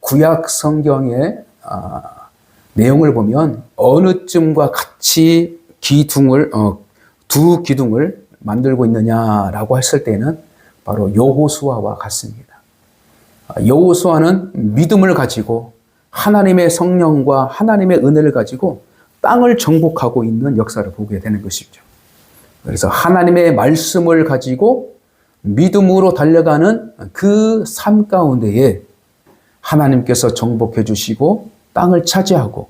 구약 성경의 내용을 보면 어느쯤과 같이 두 기둥을 만들고 있느냐라고 했을 때는 바로 여호수아와 같습니다. 여호수아는 믿음을 가지고 하나님의 성령과 하나님의 은혜를 가지고 땅을 정복하고 있는 역사를 보게 되는 것이죠. 그래서 하나님의 말씀을 가지고 믿음으로 달려가는 그 삶 가운데에 하나님께서 정복해 주시고 땅을 차지하고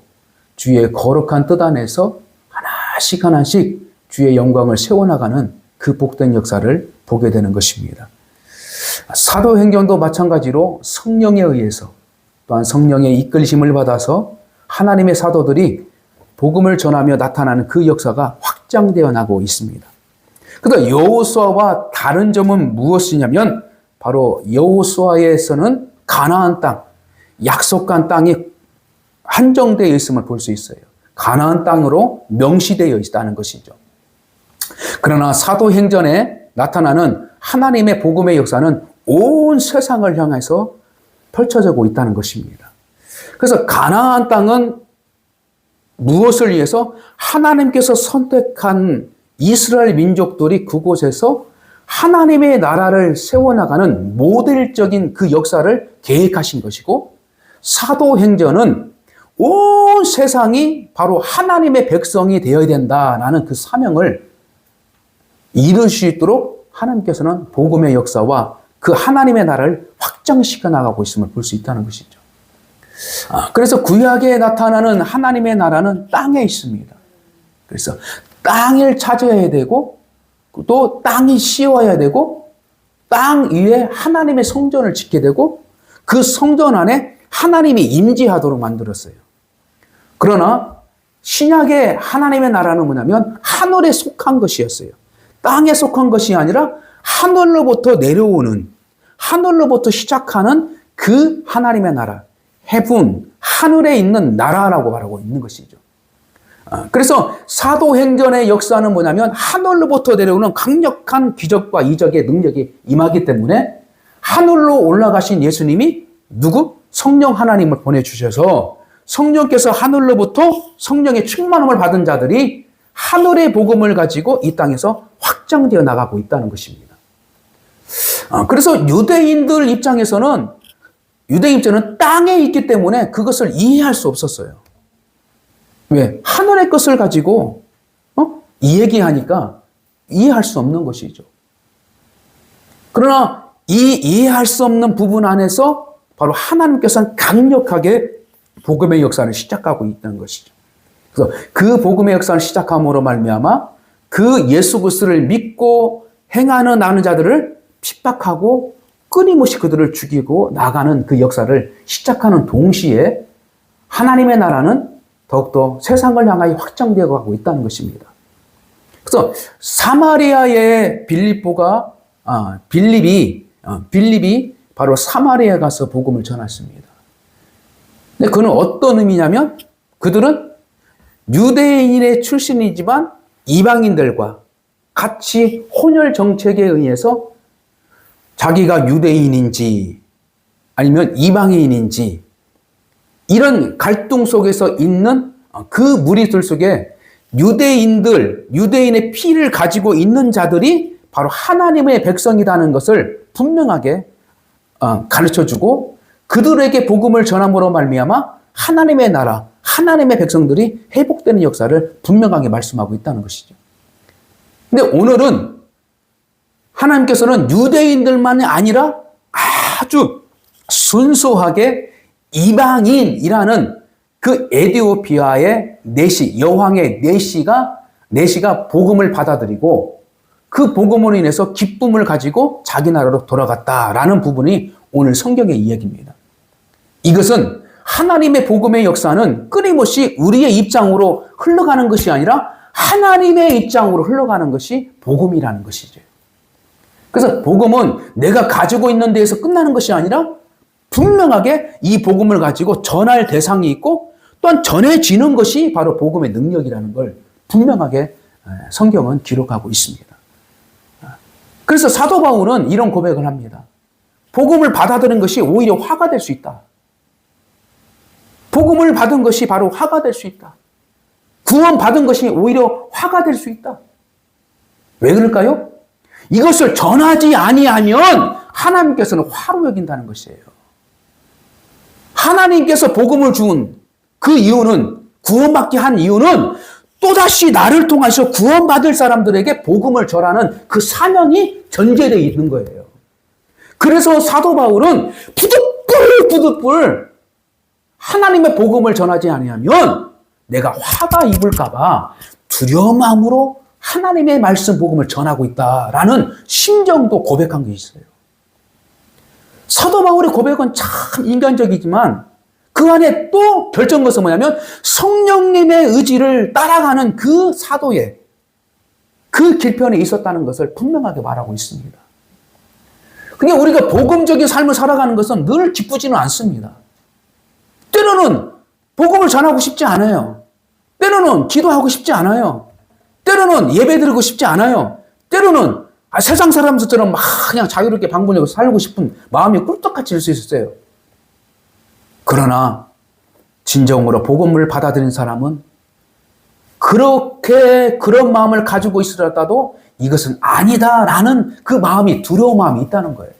주의 거룩한 뜻 안에서 하나씩 하나씩 주의 영광을 세워나가는 그 복된 역사를 보게 되는 것입니다. 사도행전도 마찬가지로 성령에 의해서 또한 성령의 이끌심을 받아서 하나님의 사도들이 복음을 전하며 나타나는 그 역사가 확장되어 나가고 있습니다. 그런데 여호수아와 다른 점은 무엇이냐면 바로 여호수아에서는 가나안 땅, 약속한 땅이 한정되어 있음을 볼 수 있어요. 가나안 땅으로 명시되어 있다는 것이죠. 그러나 사도행전에 나타나는 하나님의 복음의 역사는 온 세상을 향해서 펼쳐지고 있다는 것입니다. 그래서 가나안 땅은 무엇을 위해서 하나님께서 선택한 이스라엘 민족들이 그곳에서 하나님의 나라를 세워나가는 모델적인 그 역사를 계획하신 것이고, 사도행전은 온 세상이 바로 하나님의 백성이 되어야 된다라는 그 사명을 이룰 수 있도록 하나님께서는 복음의 역사와 그 하나님의 나라를 확장시켜 나가고 있음을 볼 수 있다는 것이죠. 그래서 구약에 나타나는 하나님의 나라는 땅에 있습니다. 그래서 땅을 찾아야 되고 또 땅이 씌워야 되고 땅 위에 하나님의 성전을 짓게 되고 그 성전 안에 하나님이 임재하도록 만들었어요. 그러나 신약의 하나님의 나라는 뭐냐면 하늘에 속한 것이었어요. 땅에 속한 것이 아니라 하늘로부터 내려오는, 하늘로부터 시작하는 그 하나님의 나라, 헤븐, 하늘에 있는 나라라고 말하고 있는 것이죠. 그래서 사도행전의 역사는 뭐냐면 하늘로부터 내려오는 강력한 기적과 이적의 능력이 임하기 때문에 하늘로 올라가신 예수님이 누구? 성령 하나님을 보내주셔서 성령께서 하늘로부터 성령의 충만함을 받은 자들이 하늘의 복음을 가지고 이 땅에서 확장되어 나가고 있다는 것입니다. 그래서 유대인들 입장에서는 땅에 있기 때문에 그것을 이해할 수 없었어요. 왜? 하늘의 것을 가지고 이야기하니까 이해할 수 없는 것이죠. 그러나 이 이해할 수 없는 부분 안에서 바로 하나님께서는 강력하게 복음의 역사를 시작하고 있다는 것이죠. 그래서 그 복음의 역사를 시작함으로 말미암아 그 예수 그리스도를 믿고 행하는 나는 자들을 핍박하고 끊임없이 그들을 죽이고 나가는 그 역사를 시작하는 동시에 하나님의 나라는 더욱더 세상을 향하여 확장되어 가고 있다는 것입니다. 그래서 사마리아의 빌립이 바로 사마리아에 가서 복음을 전했습니다. 근데 그는 어떤 의미냐면 그들은 유대인의 출신이지만 이방인들과 같이 혼혈 정책에 의해서 자기가 유대인인지 아니면 이방인인지 이런 갈등 속에서 있는 그 무리들 속에 유대인의 피를 가지고 있는 자들이 바로 하나님의 백성이라는 것을 분명하게 가르쳐주고 그들에게 복음을 전함으로 말미암아 하나님의 나라, 하나님의 백성들이 회복되는 역사를 분명하게 말씀하고 있다는 것이죠. 근데 오늘은 하나님께서는 유대인들만이 아니라 아주 순수하게 이방인이라는 그 에디오피아의 여왕의 내시가 복음을 받아들이고 그 복음으로 인해서 기쁨을 가지고 자기 나라로 돌아갔다라는 부분이 오늘 성경의 이야기입니다. 이것은 하나님의 복음의 역사는 끊임없이 우리의 입장으로 흘러가는 것이 아니라 하나님의 입장으로 흘러가는 것이 복음이라는 것이죠. 그래서 복음은 내가 가지고 있는 데에서 끝나는 것이 아니라 분명하게 이 복음을 가지고 전할 대상이 있고 또한 전해지는 것이 바로 복음의 능력이라는 걸 분명하게 성경은 기록하고 있습니다. 그래서 사도 바울은 이런 고백을 합니다. 복음을 받아들인 것이 오히려 화가 될 수 있다. 복음을 받은 것이 바로 화가 될 수 있다. 구원받은 것이 오히려 화가 될 수 있다. 왜 그럴까요? 이것을 전하지 아니하면 하나님께서는 화로 여긴다는 것이에요. 하나님께서 복음을 준 그 이유는, 구원받게 한 이유는 또다시 나를 통해서 구원받을 사람들에게 복음을 전하는 그 사명이 전제되어 있는 거예요. 그래서 사도 바울은 부득불 하나님의 복음을 전하지 아니하면 내가 화가 입을까봐 두려운 마음으로 하나님의 말씀 복음을 전하고 있다라는 심정도 고백한 게 있어요. 사도 바울의 고백은 참 인간적이지만 그 안에 또 결정 것은 뭐냐면 성령님의 의지를 따라가는 그 사도의 그 길편에 있었다는 것을 분명하게 말하고 있습니다. 그러니까 우리가 복음적인 삶을 살아가는 것은 늘 기쁘지는 않습니다. 때로는 복음을 전하고 싶지 않아요. 때로는 기도하고 싶지 않아요. 때로는 예배드리고 싶지 않아요. 때로는 세상 사람들처럼 막 그냥 자유롭게 방문하고 살고 싶은 마음이 꿀떡같이 들 수 있었어요. 그러나 진정으로 복음을 받아들인 사람은 그렇게 그런 마음을 가지고 있으라도 이것은 아니다라는 그 마음이, 두려운 마음이 있다는 거예요.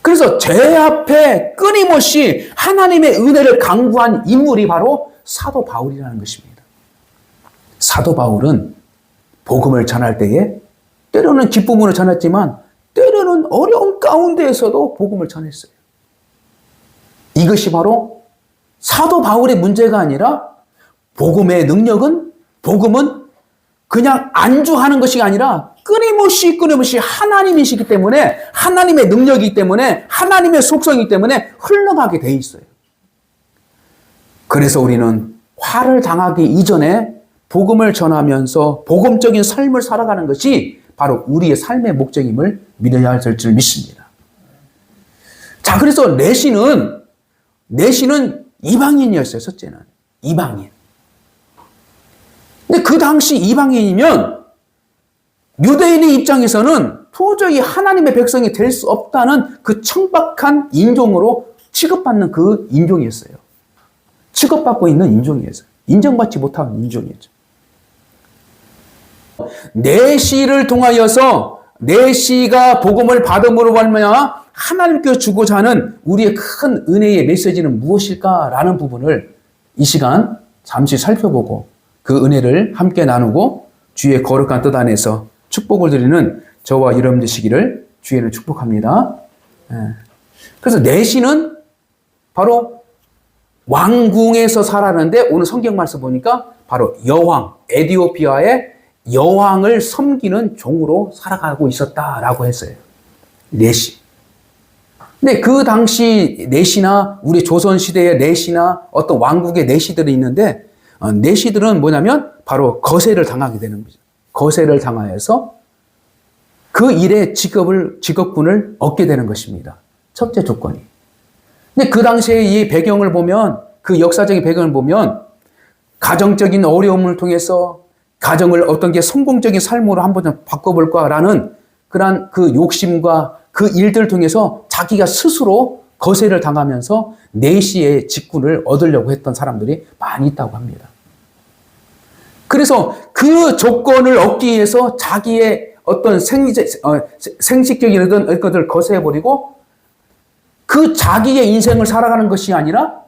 그래서 제 앞에 끊임없이 하나님의 은혜를 강구한 인물이 바로 사도 바울이라는 것입니다. 사도 바울은 복음을 전할 때에 때로는 기쁨으로 전했지만 때로는 어려운 가운데에서도 복음을 전했어요. 이것이 바로 사도 바울의 문제가 아니라 복음의 능력은, 복음은 그냥 안주하는 것이 아니라 끊임없이 하나님이시기 때문에, 하나님의 능력이기 때문에, 하나님의 속성이기 때문에 흘러가게 돼 있어요. 그래서 우리는 화를 당하기 이전에 복음을 전하면서 복음적인 삶을 살아가는 것이 바로 우리의 삶의 목적임을 믿어야 할 줄 믿습니다. 자, 그래서 내시는 이방인이었어요, 첫째는. 이방인. 근데 그 당시 이방인이면 유대인의 입장에서는 도저히 하나님의 백성이 될 수 없다는 그 천박한 인종으로 취급받는 그 인종이었어요. 취급받고 있는 인종이었어요. 인정받지 못하는 인종이었죠. 내시를 통하여서 내시가 복음을 받음으로 말미암아 하나님께서 주고자 하는 우리의 큰 은혜의 메시지는 무엇일까라는 부분을 이 시간 잠시 살펴보고 그 은혜를 함께 나누고 주의 거룩한 뜻 안에서 축복을 드리는 저와 여러분 되시기를 주의를 축복합니다. 그래서 내시는 바로 왕궁에서 살았는데 오늘 성경 말씀 보니까 바로 여왕, 에티오피아의 여왕을 섬기는 종으로 살아가고 있었다라고 했어요. 내시. 근데 그 당시 내시나 우리 조선시대의 내시나 어떤 왕국의 내시들이 있는데 내시들은 뭐냐면 바로 거세를 당하게 되는 거죠. 거세를 당하여서 그 일의 직업군을 얻게 되는 것입니다. 첫째 조건이. 근데 그 당시에 이 배경을 보면, 그 역사적인 배경을 보면 가정적인 어려움을 통해서 가정을 어떤 게 성공적인 삶으로 한번 좀 바꿔볼까라는 그런 그 욕심과 그 일들을 통해서 자기가 스스로 거세를 당하면서 내시의 직분을 얻으려고 했던 사람들이 많이 있다고 합니다. 그래서 그 조건을 얻기 위해서 자기의 어떤 생식적인 어떤 것들을 거세해버리고 그 자기의 인생을 살아가는 것이 아니라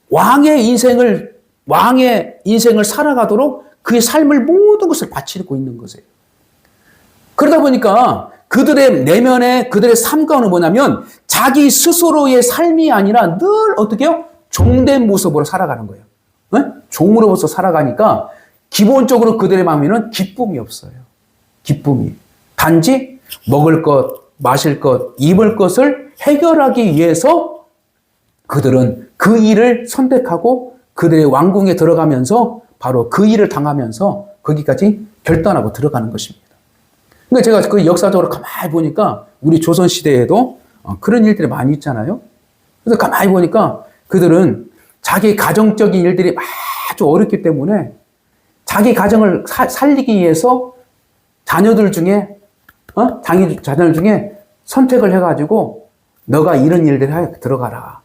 왕의 인생을 살아가도록 그의 삶을 모든 것을 바치고 있는 것이에요. 그러다 보니까 그들의 내면에 그들의 삶 가운데 뭐냐면 자기 스스로의 삶이 아니라 늘 어떻게 해요? 종된 모습으로 살아가는 거예요. 네? 종으로서 살아가니까 기본적으로 그들의 마음에는 기쁨이 없어요. 기쁨이. 단지 먹을 것, 마실 것, 입을 것을 해결하기 위해서 그들은 그 일을 선택하고 그들의 왕궁에 들어가면서 바로 그 일을 당하면서 거기까지 결단하고 들어가는 것입니다. 그러니까 제가 그 역사적으로 가만히 보니까 우리 조선시대에도 그런 일들이 많이 있잖아요. 그래서 가만히 보니까 그들은 자기 가정적인 일들이 아주 어렵기 때문에 자기 가정을 살리기 위해서 자녀들 중에 선택을 해가지고 너가 이런 일들에 들어가라.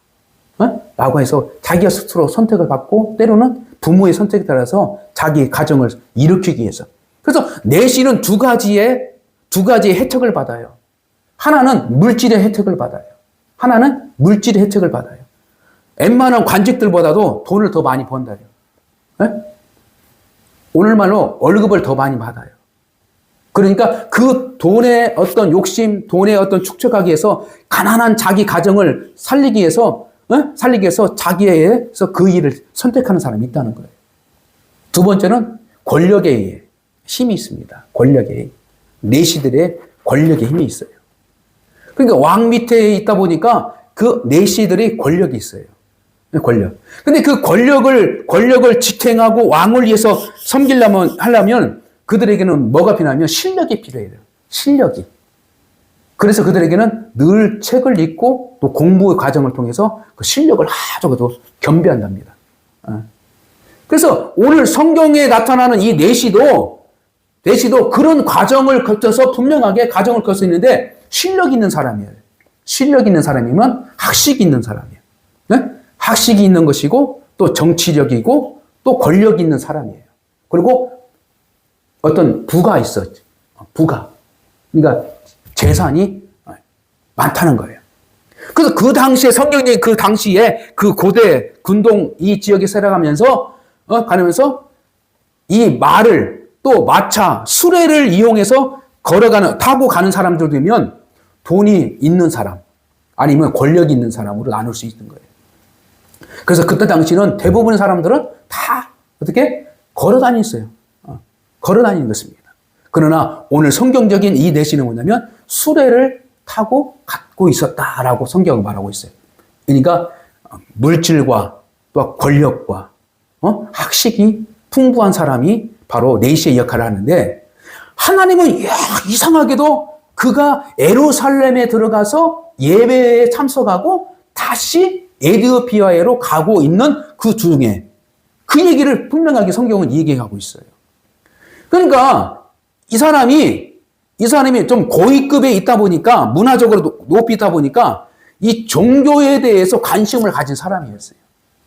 라고 해서 자기가 스스로 선택을 받고 때로는 부모의 선택에 따라서 자기 가정을 일으키기 위해서. 그래서 내시는 두 가지의 혜택을 받아요. 하나는 물질의 혜택을 받아요. 하나는 물질의 혜택을 받아요. 웬만한 관직들보다도 돈을 더 많이 번다요. 오늘 말로 월급을 더 많이 받아요. 그러니까 그 돈의 어떤 욕심, 돈의 어떤 축적하기 위해서 가난한 자기 가정을 살리기 위해서 자기에서 그 일을 선택하는 사람이 있다는 거예요. 두 번째는 권력의 힘이 있습니다. 권력의 내시들의 권력의 힘이 있어요. 그러니까 왕 밑에 있다 보니까 그 내시들이 권력이 있어요. 권력. 근데 그 권력을 지탱하고 왕을 위해서 하려면 그들에게는 뭐가 필요하면 실력이 필요해요. 실력이. 그래서 그들에게는 늘 책을 읽고 또 공부의 과정을 통해서 그 실력을 아주 겸비한답니다. 그래서 오늘 성경에 나타나는 이 내시도 그런 과정을 거쳐서 분명하게 과정을 거쳐 있는데 실력 있는 사람이에요. 실력 있는 사람이면 학식이 있는 사람이에요. 네? 학식이 있는 것이고 또 정치력이고 또 권력이 있는 사람이에요. 그리고 어떤 부가 있어. 부가. 그러니까 재산이 많다는 거예요. 그래서 그 당시에 성경적인 그 당시에 그 고대 군동 이 지역에 살아가면서 이 말을 또 마차, 수레를 이용해서 타고 가는 사람들이면 돈이 있는 사람 아니면 권력이 있는 사람으로 나눌 수 있는 거예요. 그래서 그때 당시는 대부분의 사람들은 다 어떻게 걸어 다녔어요. 걸어 다니는 것입니다. 그러나 오늘 성경적인 이 내시는 뭐냐면 수레를 타고 갖고 있었다라고 성경은 말하고 있어요. 그러니까 물질과 또 권력과 학식이 풍부한 사람이 바로 내시의 역할을 하는데 하나님은 이상하게도 그가 예루살렘에 들어가서 예배에 참석하고 다시 에디오피아로 가고 있는 그 중에 그 얘기를 분명하게 성경은 얘기하고 있어요. 그러니까 이 사람이 좀 고위급에 있다 보니까 문화적으로 높이 있다 보니까 이 종교에 대해서 관심을 가진 사람이었어요.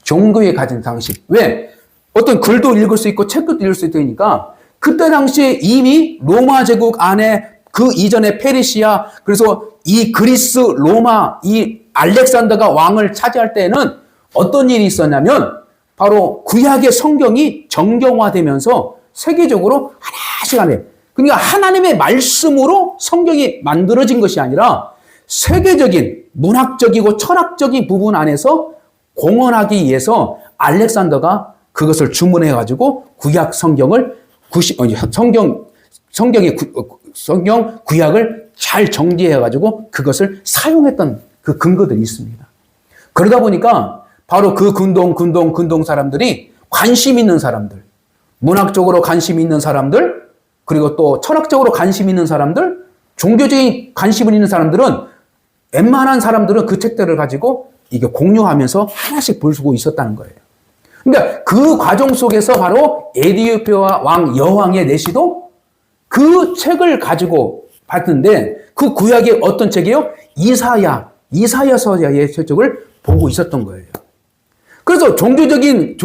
종교에 가진 당시. 왜? 어떤 글도 읽을 수 있고 책도 읽을 수 있으니까 그때 당시에 이미 로마 제국 안에 그 이전에 페르시아 그래서 이 그리스 로마 이 알렉산더가 왕을 차지할 때는 어떤 일이 있었냐면 바로 구약의 성경이 정경화되면서 세계적으로 하나씩 하나씩 그러니까 하나님의 말씀으로 성경이 만들어진 것이 아니라 세계적인 문학적이고 철학적인 부분 안에서 공헌하기 위해서 알렉산더가 그것을 주문해가지고 구약 성경을 성경 구약을 잘 정리해가지고 그것을 사용했던 그 근거들이 있습니다. 그러다 보니까 바로 그 근동 사람들이 관심 있는 사람들, 문학적으로 관심 있는 사람들, 그리고 또 철학적으로 관심 있는 사람들, 종교적인 관심 있는 사람들은 웬만한 사람들은 그 책들을 가지고 이게 공유하면서 하나씩 볼 수 있었다는 거예요. 그러니까 그 과정 속에서 바로 에디오피아 왕 여왕의 내시도 그 책을 가지고 봤는데 그 구약의 어떤 책이에요? 이사야서의 책을 보고 있었던 거예요. 그래서 종교적인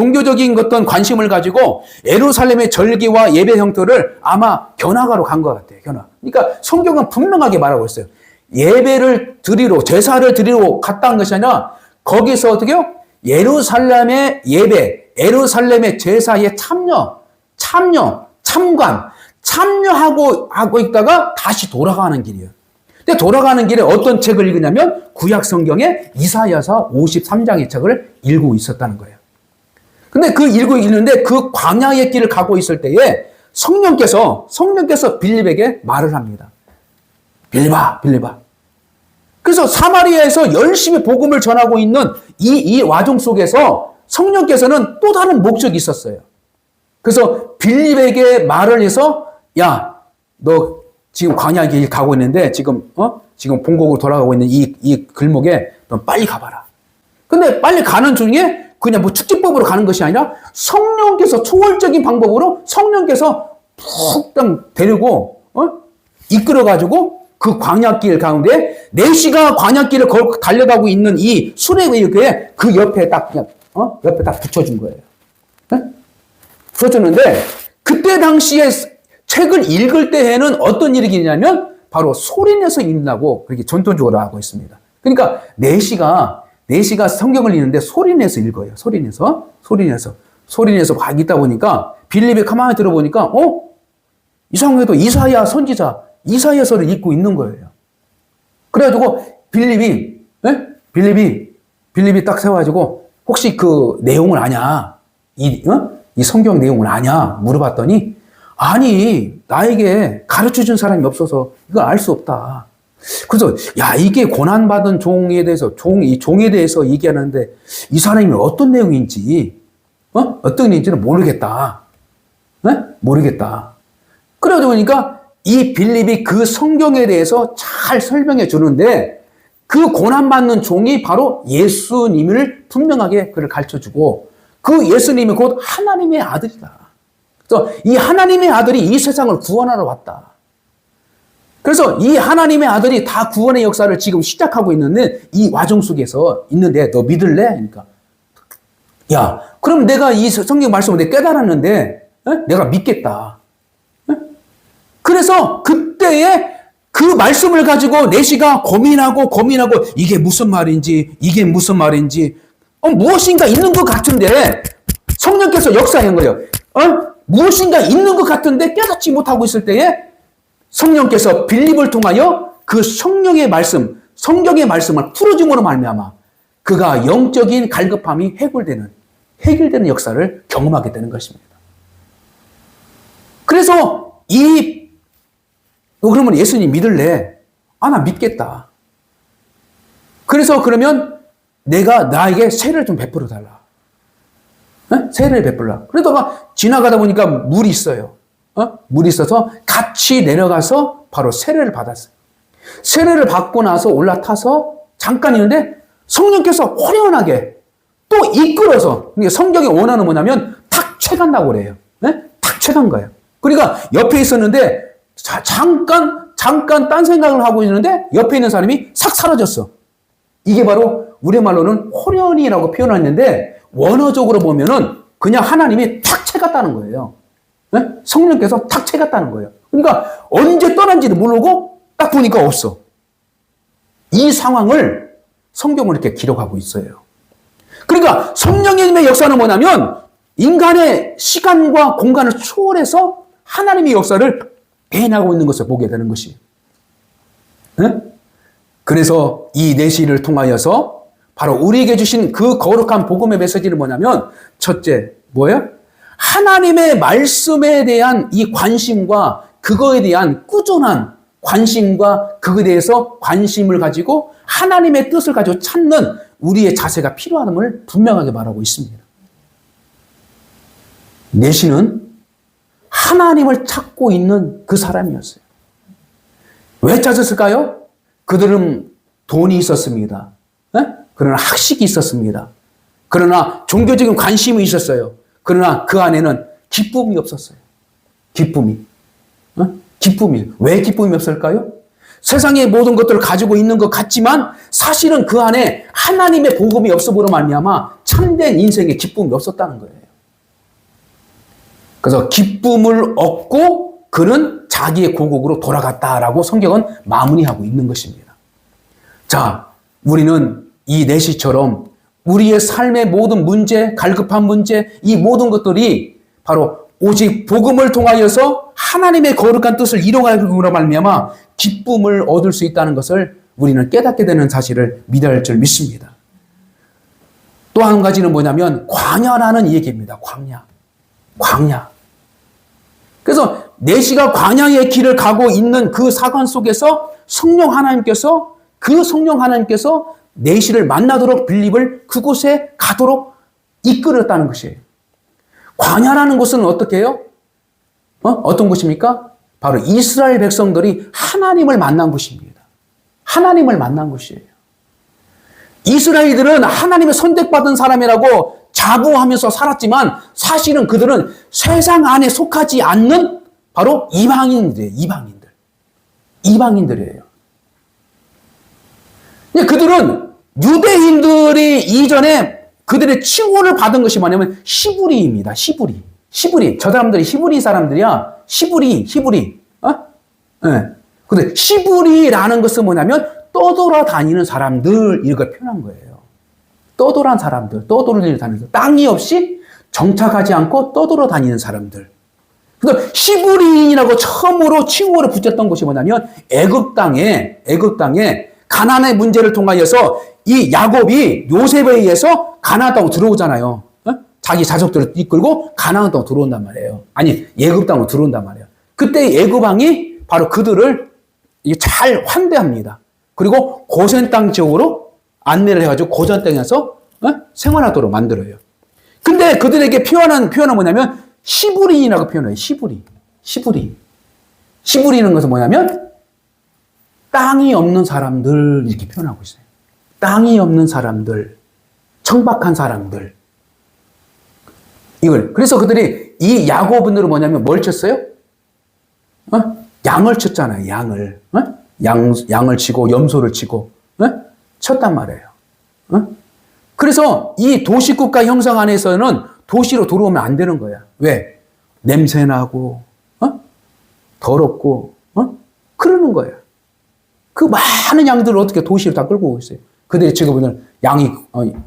어떤 관심을 가지고 예루살렘의 절기와 예배 형태를 아마 견학하러 간 것 같아요. 견학. 그러니까 성경은 분명하게 말하고 있어요. 예배를 드리러, 제사를 드리러 갔다 온 것이 아니라 거기서 어떻게요? 예루살렘의 예배, 예루살렘의 제사에 참여하고 있다가 다시 돌아가는 길이에요. 근데 돌아가는 길에 어떤 책을 읽으냐면 구약 성경의 이사야서 53장의 책을 읽고 있었다는 거예요. 근데 읽는데 그 광야의 길을 가고 있을 때에 성령께서 빌립에게 말을 합니다. 빌립아. 그래서 사마리아에서 열심히 복음을 전하고 있는 이 와중 속에서 성령께서는 또 다른 목적이 있었어요. 그래서 빌립에게 말을 해서 야, 너 지금 광야 길 가고 있는데 지금 본국으로 돌아가고 있는 이 길목에 너 빨리 가봐라. 근데 빨리 가는 중에 그냥 뭐 축지법으로 가는 것이 아니라 성령께서 초월적인 방법으로 성령께서 푹 데리고 이끌어가지고 그 광야길 가운데 내시가 광야길을 달려가고 있는 이 수레위에 그 옆에 딱 옆에 딱 붙여준 거예요. 네? 붙여줬는데 그때 당시에 책을 읽을 때에는 어떤 일이 있냐면 바로 소리내서 읽는다고 그렇게 전통적으로 하고 있습니다. 그러니까 내시가 성경을 읽는데 소리내서 읽어요. 소리내서 막 읽다 보니까 빌립이 가만히 들어보니까 이상하게도 이사야 선지자 이사야서를 읽고 있는 거예요. 그래가지고 빌립이 딱 세워가지고 혹시 그 내용을 아냐? 이 성경 내용을 아냐? 물어봤더니 아니 나에게 가르쳐준 사람이 없어서 이걸 알 수 없다. 그래서 야 이게 고난받은 종에 대해서 이 종에 대해서 얘기하는데 이 사람이 어떤 내용인지 어떤 내용인지는 모르겠다. 모르겠다. 그러다 보니까 이 빌립이 그 성경에 대해서 잘 설명해 주는데 그 고난받는 종이 바로 예수님을 분명하게 그를 가르쳐주고 그 예수님이 곧 하나님의 아들이다. 그래서 이 하나님의 아들이 이 세상을 구원하러 왔다. 그래서 이 하나님의 아들이 다 구원의 역사를 지금 시작하고 있는데 이 와중 속에서 있는데 너 믿을래? 그러니까 야 그럼 내가 이 성경 말씀을 내가 깨달았는데 내가 믿겠다. 그래서 그때에 그 말씀을 가지고 내시가 고민하고 이게 무슨 말인지 무엇인가 있는 것 같은데 성령께서 역사한 거예요. 무엇인가 있는 것 같은데 깨닫지 못하고 있을 때에 성령께서 빌립을 통하여 그 성령의 말씀, 성경의 말씀을 풀어줌으로 말미암아 그가 영적인 갈급함이 해결되는 역사를 경험하게 되는 것입니다. 그래서 그러면 예수님 믿을래? 나 믿겠다. 그래서 그러면 나에게 세를 좀 베풀어 달라. 세를 베풀라. 그러다가 지나가다 보니까 물이 있어요. 물이 있어서 같이 내려가서 바로 세례를 받았어요. 세례를 받고 나서 올라타서 잠깐 있는데 성령께서 호련하게 또 이끌어서 성경이 원하는 뭐냐면 탁 채간다고 그래요. 탁 채간 거예요. 그러니까 옆에 있었는데 잠깐 딴 생각을 하고 있는데 옆에 있는 사람이 싹 사라졌어. 이게 바로 우리말로는 호련이라고 표현했는데 원어적으로 보면은 그냥 하나님이 탁 채갔다는 거예요. 성령께서 탁 채갔다는 거예요. 그러니까 언제 떠난지도 모르고 딱 보니까 없어. 이 상황을 성경을 이렇게 기록하고 있어요. 그러니까 성령님의 역사는 뭐냐면 인간의 시간과 공간을 초월해서 하나님의 역사를 배행하고 있는 것을 보게 되는 것이에요. 그래서 이 내시를 통하여서 바로 우리에게 주신 그 거룩한 복음의 메시지는 뭐냐면 첫째, 뭐예요? 하나님의 말씀에 대한 이 관심과 그거에 대한 꾸준한 관심과 그거에 대해서 관심을 가지고 하나님의 뜻을 가지고 찾는 우리의 자세가 필요함을 분명하게 말하고 있습니다. 내시는 하나님을 찾고 있는 그 사람이었어요. 왜 찾았을까요? 그들은 돈이 있었습니다. 그러나 학식이 있었습니다. 그러나 종교적인 관심이 있었어요. 그러나 그 안에는 기쁨이 없었어요. 기쁨이. 왜 기쁨이 없을까요? 세상의 모든 것들을 가지고 있는 것 같지만 사실은 그 안에 하나님의 복음이 없음으로 말미암아 참된 인생에 기쁨이 없었다는 거예요. 그래서 기쁨을 얻고 그는 자기의 고국으로 돌아갔다라고 성경은 마무리하고 있는 것입니다. 자, 우리는 이 내시처럼 우리의 삶의 모든 문제, 갈급한 문제, 이 모든 것들이 바로 오직 복음을 통하여서 하나님의 거룩한 뜻을 이루어가므로 말미암아 기쁨을 얻을 수 있다는 것을 우리는 깨닫게 되는 사실을 믿어야 할 줄 믿습니다. 또 한 가지는 뭐냐면 광야라는 얘기입니다. 광야. 그래서 내시가 광야의 길을 가고 있는 그 사건 속에서 성령 하나님께서 내시를 만나도록 빌립을 그곳에 가도록 이끌었다는 것이에요. 광야라는 곳은 어떻게 해요? 어떤 곳입니까? 바로 이스라엘 백성들이 하나님을 만난 곳입니다. 하나님을 만난 곳이에요. 이스라엘들은 하나님의 선택받은 사람이라고 자부하면서 살았지만 사실은 그들은 세상 안에 속하지 않는 바로 이방인들이에요. 그들은 유대인들이 이전에 그들의 칭호를 받은 것이 뭐냐면 히브리입니다. 히브리. 히브리. 저 사람들이 히브리 사람들이야. 히브리. 네. 근데 히브리라는 것은 뭐냐면 떠돌아다니는 사람들 이걸 표현한 거예요. 떠돌아다니는 사람들. 땅이 없이 정착하지 않고 떠돌아다니는 사람들. 그래서 히브리인이라고 처음으로 칭호를 붙였던 것이 뭐냐면 애굽 땅에 가나안의 문제를 통하여서 이 야곱이 요셉에 의해서 가나안 땅으로 들어오잖아요. 자기 자족들을 이끌고 가나안 땅으로 들어온단 말이에요. 아니 애굽 땅으로 들어온단 말이에요. 그때 애굽 왕이 바로 그들을 잘 환대합니다. 그리고 고센 땅 지역으로 안내를 해가지고 고센 땅에서 생활하도록 만들어요. 근데 그들에게 표현은 뭐냐면 히브리인이라고 표현해요. 히브리는 것은 뭐냐면 땅이 없는 사람들 이렇게 표현하고 있어요. 땅이 없는 사람들, 청박한 사람들. 이걸 그래서 그들이 이 야곱은으로 뭐냐면 뭘 쳤어요? 양을 쳤잖아요. 양을 치고 염소를 치고 쳤단 말이에요. 그래서 이 도시국가 형성 안에서는 도시로 들어오면 안 되는 거야. 왜? 냄새나고 더럽고 그러는 거야. 그 많은 양들을 어떻게 도시로 다 끌고 오고 있어요. 그들이 지금 양이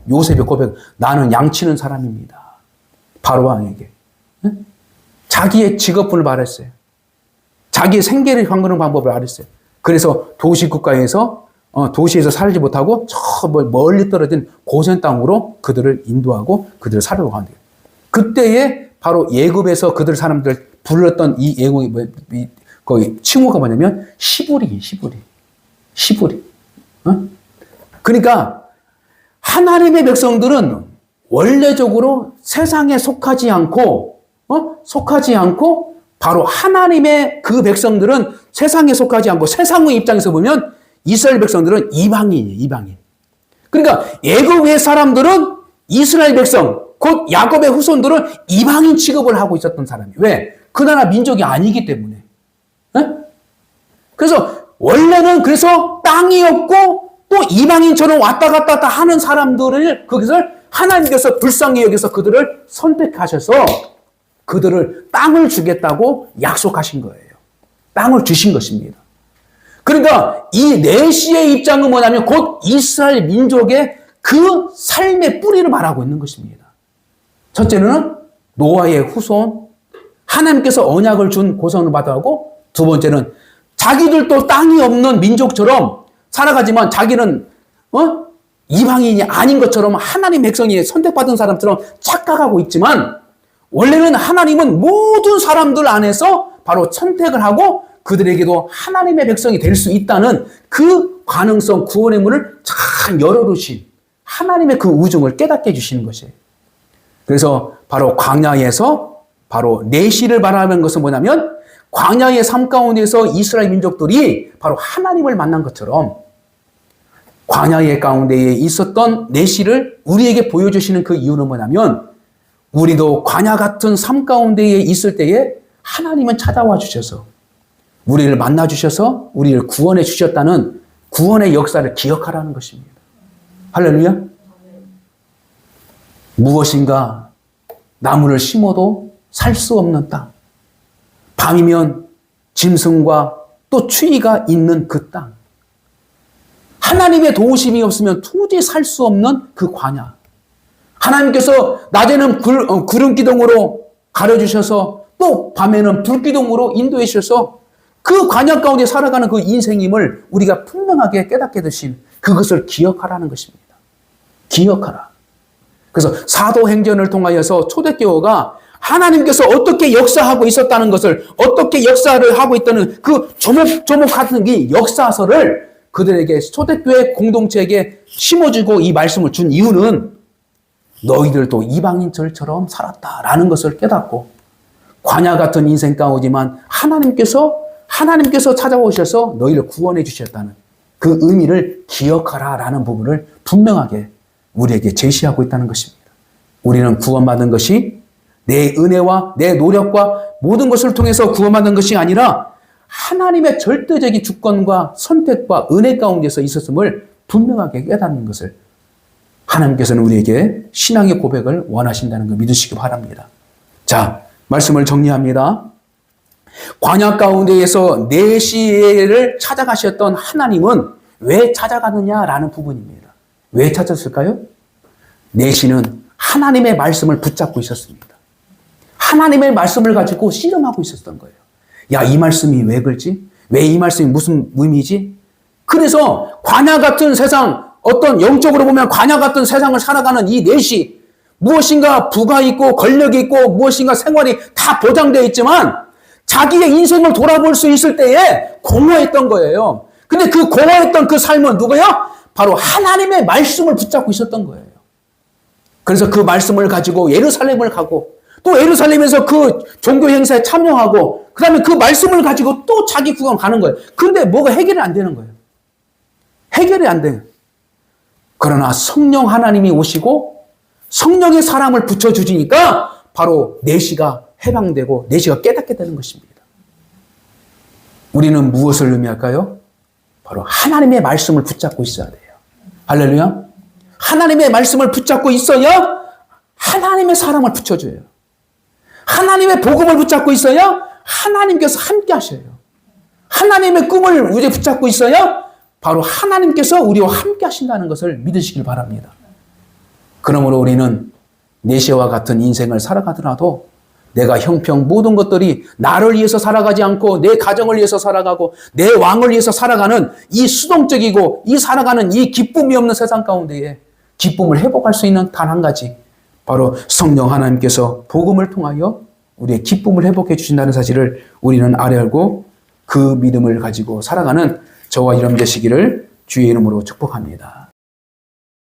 요셉의 고백, 나는 양치는 사람입니다. 바로 왕에게 자기의 직업을 말했어요. 자기의 생계를 바꾸는 방법을 알았어요. 그래서 도시국가에서 도시에서 살지 못하고 저 멀리 떨어진 고센 땅으로 그들을 인도하고 그들을 살으러 간대요. 그때에 바로 예굽에서 그들 사람들 불렀던 이 예굽이 거기 칭호가 뭐냐면 히브리. 그러니까 하나님의 백성들은 원래적으로 세상에 속하지 않고 바로 하나님의 그 백성들은 세상에 속하지 않고 세상의 입장에서 보면 이스라엘 백성들은 이방인이에요. 이방인. 그러니까 애굽의 사람들은 이스라엘 백성 곧 야곱의 후손들은 이방인 취급을 하고 있었던 사람이에요. 왜? 그 나라 민족이 아니기 때문에. 그래서 원래는 그래서 땅이 없고 또 이방인처럼 왔다 갔다 하는 사람들을 그것을 하나님께서 불쌍히 여기서 그들을 선택하셔서 그들을 땅을 주겠다고 약속하신 거예요. 땅을 주신 것입니다. 그러니까 이 내시의 입장은 뭐냐면 곧 이스라엘 민족의 그 삶의 뿌리를 말하고 있는 것입니다. 첫째는 노아의 후손, 하나님께서 언약을 준 고성을 받아하고 두 번째는 자기들도 땅이 없는 민족처럼 살아가지만 자기는 이방인이 아닌 것처럼 하나님 백성이 선택받은 사람처럼 착각하고 있지만 원래는 하나님은 모든 사람들 안에서 바로 선택을 하고 그들에게도 하나님의 백성이 될 수 있다는 그 가능성, 구원의 문을 잘 열어두신 하나님의 그 우정을 깨닫게 해주시는 것이에요. 그래서 바로 광야에서 바로 내시를 바라는 것은 뭐냐면 광야의 삶 가운데서 이스라엘 민족들이 바로 하나님을 만난 것처럼 광야의 가운데에 있었던 내시를 우리에게 보여주시는 그 이유는 뭐냐면 우리도 광야 같은 삶 가운데에 있을 때에 하나님은 찾아와 주셔서 우리를 만나 주셔서 우리를 구원해 주셨다는 구원의 역사를 기억하라는 것입니다. 할렐루야. 무엇인가 나무를 심어도 살 수 없는 땅. 밤이면 짐승과 또 추위가 있는 그 땅. 하나님의 도우심이 없으면 도저히 살 수 없는 그 광야. 하나님께서 낮에는 구름 기둥으로 가려주셔서 또 밤에는 불 기둥으로 인도해 주셔서 그 광야 가운데 살아가는 그 인생임을 우리가 분명하게 깨닫게 되신 그것을 기억하라는 것입니다. 기억하라. 그래서 사도행전을 통하여서 초대교회가 하나님께서 어떻게 역사하고 있었다는 것을 어떻게 역사를 하고 있다는 그 조목조목 같은 이 역사서를 그들에게 초대교회 공동체에게 심어주고 이 말씀을 준 이유는 너희들도 이방인들처럼 살았다라는 것을 깨닫고 광야 같은 인생 가운데지만 하나님께서 찾아오셔서 너희를 구원해 주셨다는 그 의미를 기억하라라는 부분을 분명하게 우리에게 제시하고 있다는 것입니다. 우리는 구원받은 것이 내 은혜와 내 노력과 모든 것을 통해서 구원받은 것이 아니라 하나님의 절대적인 주권과 선택과 은혜 가운데서 있었음을 분명하게 깨닫는 것을 하나님께서는 우리에게 신앙의 고백을 원하신다는 걸 믿으시기 바랍니다. 자, 말씀을 정리합니다. 광야 가운데에서 내시를 찾아가셨던 하나님은 왜 찾아가느냐라는 부분입니다. 왜 찾았을까요? 내시는 하나님의 말씀을 붙잡고 있었습니다. 하나님의 말씀을 가지고 씨름하고 있었던 거예요. 야, 이 말씀이 왜 그렇지? 왜 이 말씀이 무슨 의미지? 그래서 광야 같은 세상, 어떤 영적으로 보면 광야 같은 세상을 살아가는 이 내시, 무엇인가 부가 있고 권력이 있고 무엇인가 생활이 다 보장되어 있지만 자기의 인생을 돌아볼 수 있을 때에 공허했던 거예요. 근데 그 공허했던 그 삶은 누구요? 바로 하나님의 말씀을 붙잡고 있었던 거예요. 그래서 그 말씀을 가지고 예루살렘을 가고 또 예루살렘에서 그 종교 행사에 참여하고 그 다음에 그 말씀을 가지고 또 자기 구간 가는 거예요. 근데 뭐가 해결이 안 되는 거예요. 해결이 안 돼요. 그러나 성령 하나님이 오시고 성령의 사람을 붙여주시니까 바로 내시가 해방되고 내시가 깨닫게 되는 것입니다. 우리는 무엇을 의미할까요? 바로 하나님의 말씀을 붙잡고 있어야 돼요. 할렐루야. 하나님의 말씀을 붙잡고 있어야 하나님의 사람을 붙여줘요. 하나님의 복음을 붙잡고 있어야 하나님께서 함께 하셔요. 하나님의 꿈을 우리에 붙잡고 있어야 바로 하나님께서 우리와 함께 하신다는 것을 믿으시길 바랍니다. 그러므로 우리는 내시와 같은 인생을 살아가더라도 내가 형평 모든 것들이 나를 위해서 살아가지 않고 내 가정을 위해서 살아가고 내 왕을 위해서 살아가는 이 수동적이고 이 살아가는 이 기쁨이 없는 세상 가운데에 기쁨을 회복할 수 있는 단 한 가지, 바로 성령 하나님께서 복음을 통하여 우리의 기쁨을 회복해 주신다는 사실을 우리는 알고 그 믿음을 가지고 살아가는 저와 여러분 되시기를 주의 이름으로 축복합니다.